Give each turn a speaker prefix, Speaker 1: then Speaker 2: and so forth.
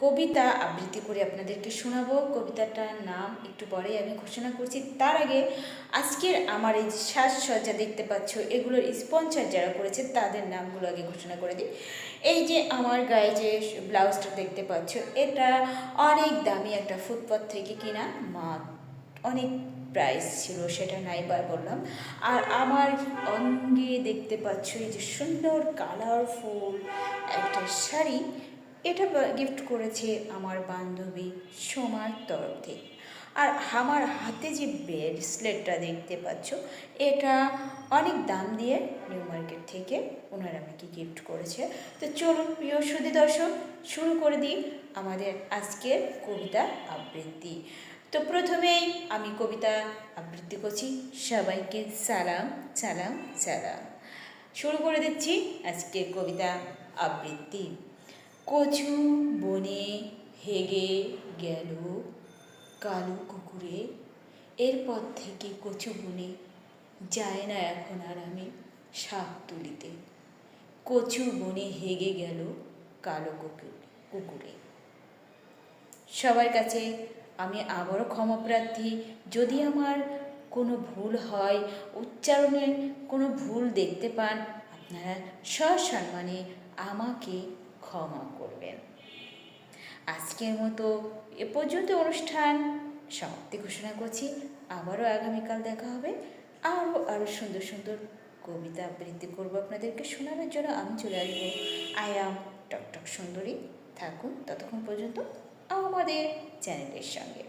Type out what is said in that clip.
Speaker 1: কবিতা আবৃত্তি করে আপনাদেরকে শোনাবো। কবিতাটার নাম একটু পরেই আমি ঘোষণা করছি। তার আগে আজকের আমার এই যে সাজসজ্জা দেখতে পাচ্ছ, এগুলোর স্পন্সর যারা করেছে তাদের নামগুলো আগে ঘোষণা করে দিই। এই যে আমার গায়ে যে ব্লাউজটা দেখতে পাচ্ছ, এটা অনেক দামি একটা ফুটপাথ থেকে কিনা, অনেক প্রাইস ছিল, সেটা নাইবার বললাম। আর আমার অঙ্গে দেখতে পাচ্ছ এই যে সুন্দর কালারফুল একটা শাড়ি, এটা গিফট করেছে আমার বান্ধবী সোমার তরফ থেকে। আর আমার হাতে যে ব্রেসলেটটা দেখতে পাচ্ছ, এটা অনেক দাম দিয়ে নিউ মার্কেট থেকে ওনারা আমাকে গিফট করেছে। তো চলুন প্রিয় সুধী দর্শক, শুরু করে দিই আমাদের আজকের কবিতা আবৃত্তি। তো প্রথমেই আমি কবিতা আবৃত্তি করছি। সবাইকে সালাম সালাম সালাম। শুরু করে দিচ্ছি আজকের কবিতা আবৃত্তি। কচু বনে হেগে গেল কালো কুকুরে, এরপর থেকে কচু বনে যায় না এখন আর আমি শাক তুলিতে। কচু বনে হেগে গেল কালো কুকুরে। সবার কাছে আমি আবারও ক্ষমাপ্রার্থী, যদি আমার কোনো ভুল হয়, উচ্চারণের কোনো ভুল দেখতে পান, আপনারা সসম্মানে আমাকে ক্ষমা করবেন। আজকের মতো এ পর্যন্ত অনুষ্ঠান সমাপ্তি ঘোষণা করছি। আবারও আগামীকাল দেখা হবে। আরও সুন্দর সুন্দর কবিতা আবৃত্তি করবো আপনাদেরকে শোনানোর জন্য। আমি চলে আসবো আয়াম টকটক সুন্দরী। থাকুন ততক্ষণ পর্যন্ত আমাদের চ্যানেলের সঙ্গে।